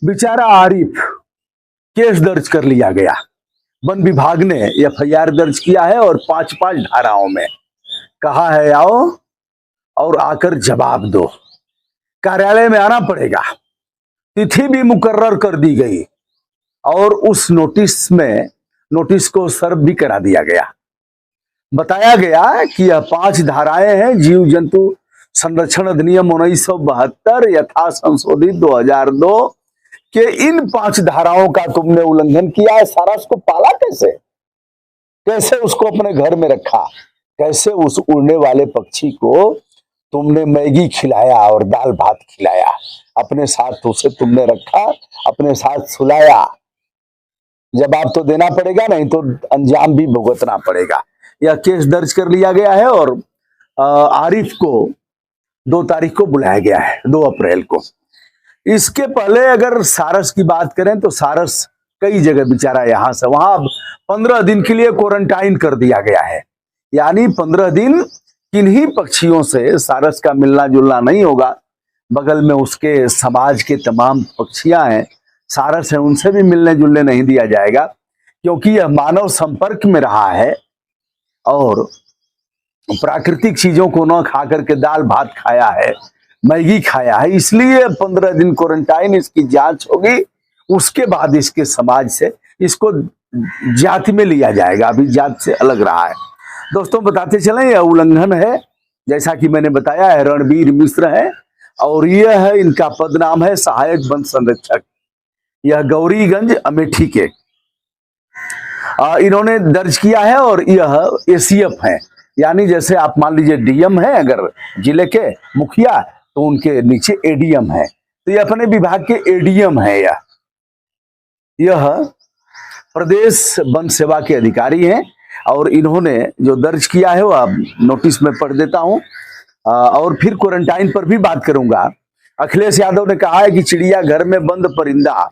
बेचारा आरिफ, केस दर्ज कर लिया गया। वन विभाग ने एफआईआर दर्ज किया है और 5-5 धाराओं में कहा है आओ और आकर जवाब दो, कार्यालय में आना पड़ेगा। तिथि भी मुकर्रर कर दी गई और उस नोटिस को सर्व भी करा दिया गया। बताया गया कि यह 5 धाराएं हैं जीव जंतु संरक्षण अधिनियम 1972 यथा संशोधित 2002 के। इन 5 धाराओं का तुमने उल्लंघन किया है। सारा उसको पाला कैसे उसको अपने घर में रखा, कैसे उस उड़ने वाले पक्षी को तुमने मैगी खिलाया और दाल भात खिलाया, अपने साथ उसे तुमने रखा, अपने साथ सुलाया। जवाब तो देना पड़ेगा, नहीं तो अंजाम भी भुगतना पड़ेगा। यह केस दर्ज कर लिया गया है और आरिफ को 2 तारीख को बुलाया गया है, 2 अप्रैल को। इसके पहले अगर सारस की बात करें तो सारस कई जगह बेचारा यहां से वहां 15 दिन के लिए क्वारंटाइन कर दिया गया है। यानी 15 दिन किन्हीं पक्षियों से सारस का मिलना जुलना नहीं होगा। बगल में उसके समाज के तमाम पक्षियां हैं, सारस है, उनसे भी मिलने जुलने नहीं दिया जाएगा, क्योंकि यह मानव संपर्क में रहा है और प्राकृतिक चीजों को न खा करके दाल भात खाया है, मैगी खाया है। इसलिए 15 दिन क्वारंटाइन, इसकी जांच होगी, उसके बाद इसके समाज से इसको जाति में लिया जाएगा। अभी जाति से अलग रहा है। दोस्तों बताते चलें, यह उल्लंघन है, जैसा कि मैंने बताया है। रणबीर मिश्र है और यह है, इनका पद नाम है सहायक वन संरक्षक। यह गौरीगंज अमेठी के इन्होंने दर्ज किया है और यह एसीएफ है। यानी जैसे आप मान लीजिए डीएम है अगर जिले के मुखिया, तो उनके नीचे एडीएम है, तो ये अपने विभाग के एडीएम है। यह प्रदेश वन सेवा के अधिकारी हैं और इन्होंने जो दर्ज किया है वह नोटिस में पढ़ देता हूं और फिर क्वारंटाइन पर भी बात करूंगा। अखिलेश यादव ने कहा है कि चिड़ियाघर में बंद परिंदा,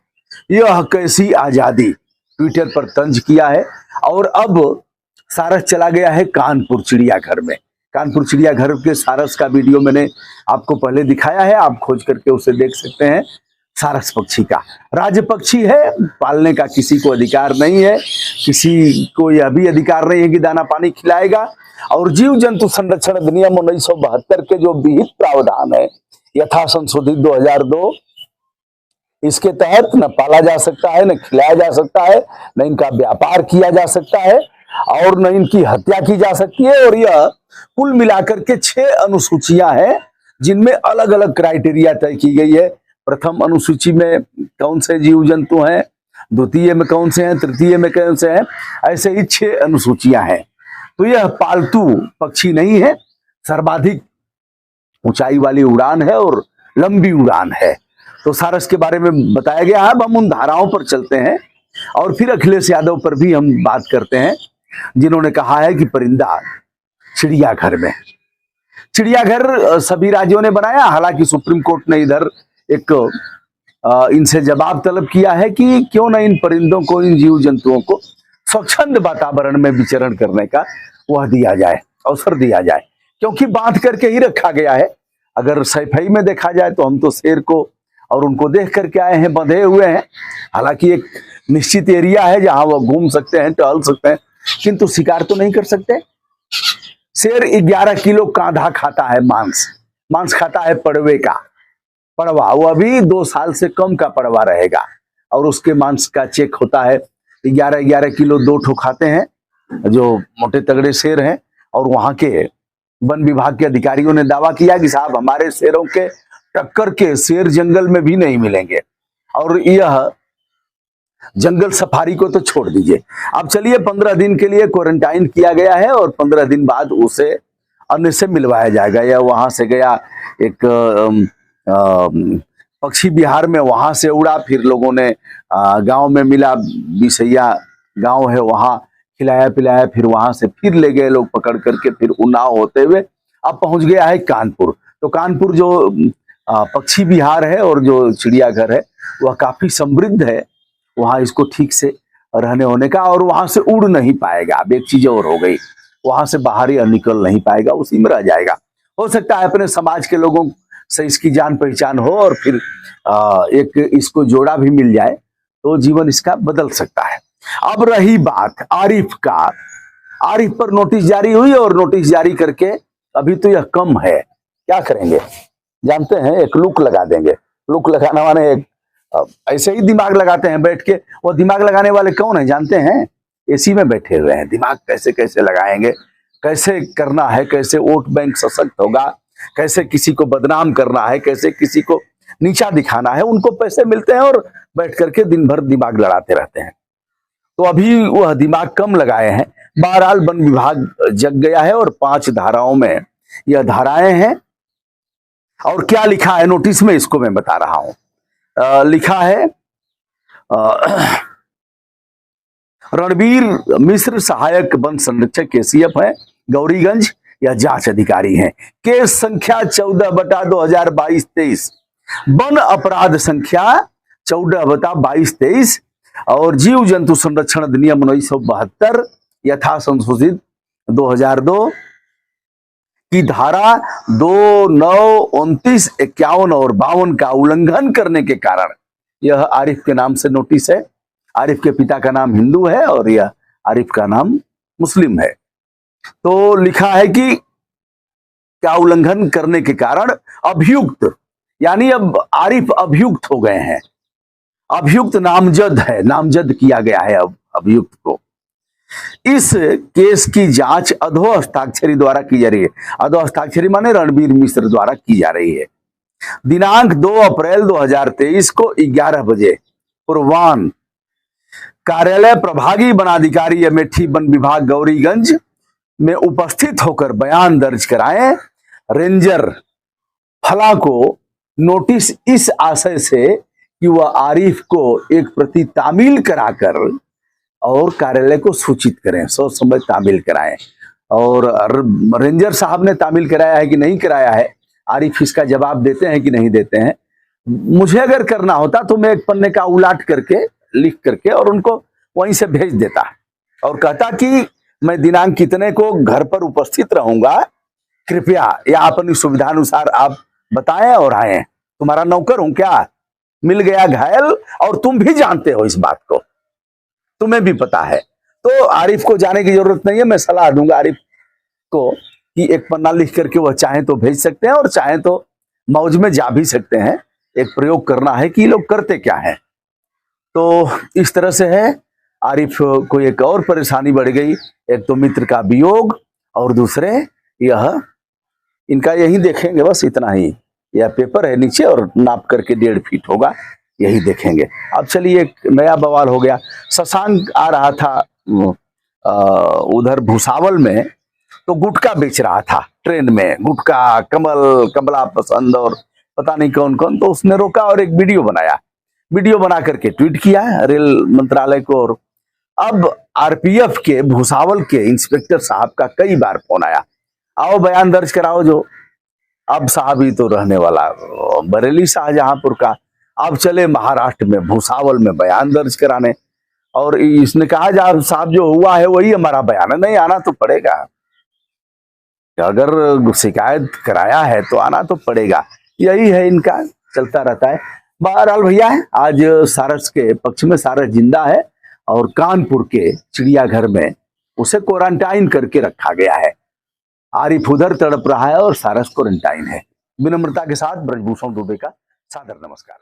यह कैसी आजादी, ट्विटर पर तंज किया है। और अब सारस चला गया है कानपुर चिड़ियाघर में। कानपुर चिड़ियाघर के सारस का वीडियो मैंने आपको पहले दिखाया है, आप खोज करके उसे देख सकते हैं। सारस पक्षी का राज्य पक्षी है, पालने का किसी को अधिकार नहीं है, किसी को यह भी अधिकार नहीं है कि दाना पानी खिलाएगा। और जीव जंतु संरक्षण अधिनियम 1972 के जो विहित प्रावधान है यथा संशोधित 2002, इसके तहत न पाला जा सकता है, न खिलाया जा सकता है, न इनका व्यापार किया जा सकता है और न इनकी हत्या की जा सकती है। और यह कुल मिलाकर के 6 अनुसूचियां हैं जिनमें अलग अलग क्राइटेरिया तय की गई है। प्रथम अनुसूची में कौन से जीव जंतु हैं, द्वितीय में कौन से हैं, तृतीय में कौन से हैं, ऐसे ही 6 अनुसूचियां हैं। तो यह पालतू पक्षी नहीं है, सर्वाधिक ऊंचाई वाली उड़ान है और लंबी उड़ान है। तो सारस के बारे में बताया गया है। अब हम उन धाराओं पर चलते हैं और फिर अखिलेश यादव पर भी हम बात करते हैं, जिन्होंने कहा है कि परिंदा चिड़ियाघर में। चिड़ियाघर सभी राज्यों ने बनाया, हालांकि सुप्रीम कोर्ट ने इधर एक इनसे जवाब तलब किया है कि क्यों न इन परिंदों को, इन जीव जंतुओं को स्वच्छंद वातावरण में विचरण करने का वह दिया जाए, अवसर दिया जाए, क्योंकि बांध करके ही रखा गया है। अगर सफाई में देखा जाए तो हम तो शेर को और उनको देख करके आए हैं, बंधे हुए हैं। हालांकि एक निश्चित एरिया है जहां वो घूम सकते हैं, टहल सकते हैं, किंतु शिकार तो नहीं कर सकते। शेर 11 किलो कांधा खाता है, मांस खाता है पड़वे का। पड़वा वो अभी 2 साल से कम का पड़वा रहेगा और उसके मांस का चेक होता है 11 किलो। 2 ठो खाते हैं जो मोटे तगड़े शेर हैं। और वहां के वन विभाग के अधिकारियों ने दावा किया कि साहब हमारे शेरों के टक्कर के शेर जंगल में भी नहीं मिलेंगे। और यह जंगल सफारी को तो छोड़ दीजिए। अब चलिए 15 दिन के लिए क्वारंटाइन किया गया है और 15 दिन बाद उसे अन्य से मिलवाया जाएगा। यह वहां से गया एक पक्षी विहार में, वहां से उड़ा, फिर लोगों ने गांव में मिला, बिसैया गांव है, वहां खिलाया पिलाया, फिर वहां से फिर ले गए लोग पकड़ करके, फिर उन्नाव होते हुए अब पहुंच गया है कानपुर। तो कानपुर जो पक्षी विहार है और जो चिड़ियाघर है वह काफी समृद्ध है, वहां इसको ठीक से रहने होने का। और वहां से उड़ नहीं पाएगा। अब एक चीज और हो गई, वहां से बाहर ही निकल नहीं पाएगा, उसी में रह जाएगा। हो सकता है अपने समाज के लोगों से इसकी जान पहचान हो और फिर एक इसको जोड़ा भी मिल जाए तो जीवन इसका बदल सकता है। अब रही बात आरिफ का, आरिफ पर नोटिस जारी हुई और नोटिस जारी करके अभी तो यह कम है, क्या करेंगे जानते हैं, एक लुक लगा देंगे। लुक लगाना माने एक ऐसे ही दिमाग लगाते हैं बैठ के। वो दिमाग लगाने वाले कौन है जानते हैं? एसी में बैठे हुए हैं। दिमाग कैसे कैसे लगाएंगे, कैसे करना है, कैसे वोट बैंक सशक्त होगा, कैसे किसी को बदनाम करना है, कैसे किसी को नीचा दिखाना है। उनको पैसे मिलते हैं और बैठ करके दिन भर दिमाग लड़ाते रहते हैं। तो अभी वह दिमाग कम लगाए हैं। बहरहाल वन विभाग जग गया है और 5 धाराओं में यह धाराएं हैं। और क्या लिखा है नोटिस में इसको मैं बता रहा हूं। लिखा है रणबीर मिश्र सहायक वन संरक्षक केसीएफ है, गौरीगंज या जांच अधिकारी हैं। केस संख्या 14/2022-23, वन अपराध संख्या 14/22-23 और जीव जंतु संरक्षण अधिनियम 1972 यथा संशोधित 2002 की धारा 2, 9, 29, 51 और 52 का उल्लंघन करने के कारण यह आरिफ के नाम से नोटिस है। आरिफ के पिता का नाम हिंदू है और यह आरिफ का नाम मुस्लिम है। तो लिखा है कि क्या उल्लंघन करने के कारण अभियुक्त, यानी अब आरिफ अभियुक्त हो गए हैं। अभियुक्त नामजद है, नामजद किया गया है अब अभियुक्त को। इस केस की जांच अधो हस्ताक्षरी द्वारा की जा रही है। अधो हस्ताक्षरी माने रणबीर मिश्र द्वारा की जा रही है। दिनांक 2 अप्रैल 2023 को 11 बजे पूर्वाह्न कार्यालय प्रभागी वनाधिकारी अमेठी वन विभाग गौरीगंज में उपस्थित होकर बयान दर्ज कराएं। रेंजर फला को नोटिस इस आशय से कि वह आरिफ को एक प्रति तामील कराकर और कार्यालय को सूचित करें, सोच समझ तामील कराएं। और रेंजर साहब ने तामील कराया है कि नहीं कराया है, आरिफ इसका जवाब देते हैं कि नहीं देते हैं। मुझे अगर करना होता तो मैं एक पन्ने का उलाट करके लिख करके और उनको वहीं से भेज देता और कहता कि मैं दिनांक कितने को घर पर उपस्थित रहूंगा, कृपया या अपनी सुविधानुसार आप बताएं और आए। तुम्हारा नौकर हूं क्या? मिल गया घायल और तुम भी जानते हो इस बात को, तुम्हें भी पता है। तो आरिफ को जाने की जरूरत नहीं है। मैं सलाह दूंगा आरिफ को कि एक पन्ना लिख करके वह चाहे तो भेज सकते हैं और चाहे तो मौज में जा भी सकते हैं। एक प्रयोग करना है कि लोग करते क्या है। तो इस तरह से है। आरिफ को एक और परेशानी बढ़ गई, एक तो मित्र का वियोग और दूसरे यह इनका यही देखेंगे, बस इतना ही। यह पेपर है नीचे और नाप करके 1.5 फीट होगा, यही देखेंगे। अब चलिए एक नया बवाल हो गया। शशांक आ रहा था उधर भुसावल में, तो गुटखा बेच रहा था ट्रेन में, गुटखा, कमला पसंद और पता नहीं कौन कौन। तो उसने रोका और एक वीडियो बनाया, वीडियो बना करके ट्वीट किया रेल मंत्रालय को। और अब आरपीएफ के भुसावल के इंस्पेक्टर साहब का कई बार फोन आया, आओ बयान दर्ज कराओ। जो अब साहब ही तो रहने वाला बरेली शाहजहांपुर का, अब चले महाराष्ट्र में भुसावल में बयान दर्ज कराने। और इसने कहा जा साहब जो हुआ है वही हमारा बयान है, नहीं आना तो पड़ेगा। अगर शिकायत कराया है तो आना तो पड़ेगा, यही है इनका, चलता रहता है। बहरहाल भैया आज सारस के पक्ष में सारस जिंदा है और कानपुर के चिड़ियाघर में उसे क्वारंटाइन करके रखा गया है। आरिफ उधर तड़प रहा है और सारस क्वारंटाइन है। विनम्रता के साथ ब्रजभूषण दुबे का सादर नमस्कार।